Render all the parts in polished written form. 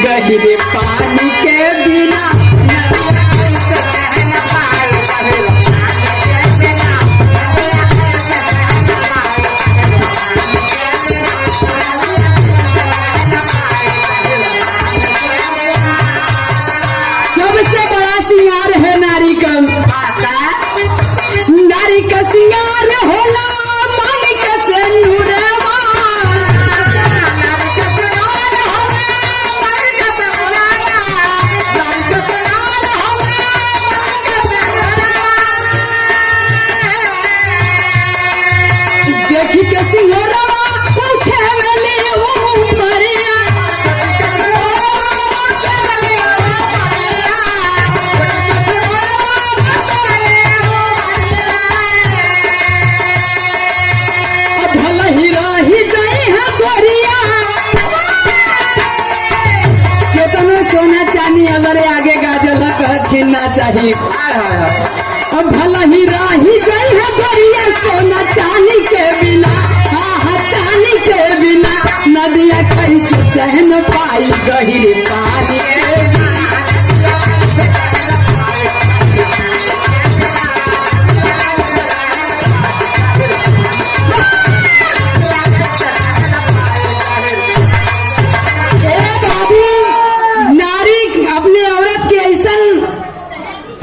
गहरे पानी के बिना सबसे बड़ा सिंगार है नारी का सिंगार होला मानिक से नूरवा देखी के सिंगरवा उठे वेली ऊपरिया सोना चांदी अगर आगे गाजल छीनना चाहिए अब भला ही राही गई है गोरिया सोना चांदी के बिना चांदी के बिना नदिया कैसे चहन पाई गहरे पानी के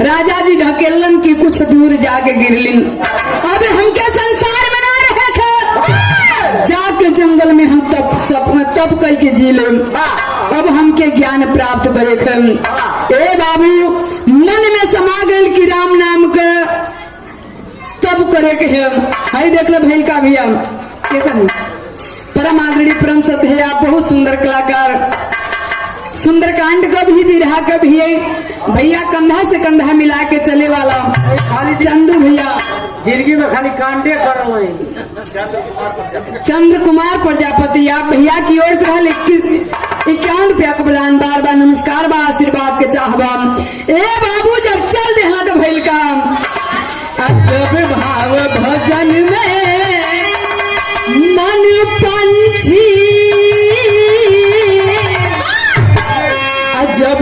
राजा जी ढकेलन की कुछ दूर जाके गिरलिन। अब हमके संसार बना रहे थे जाके जंगल में हम तप करके जी ले अब हमके ज्ञान प्राप्त करे थे। ए बाबू मन में समा गए कि राम नाम के तप करे के है हाई देख ले भैल का भैया परम आदरणीय परम सत्य है आप बहुत सुंदर कलाकार सुंदरकांड का भी बिरहा का भी भैया कंधा से कंधा मिला के चले वाला खाली चंदू भैया जिंदगी में खाली कांडे कर रहे चंद्र कुमार प्रजापति आप भैया की ओर से 51 रुपया का बलान बार बार नमस्कार बा आशीर्वाद के चाहबा। ए बाबू जब चल देहा तो भैल का जब भाव भजन में मन पंछी जब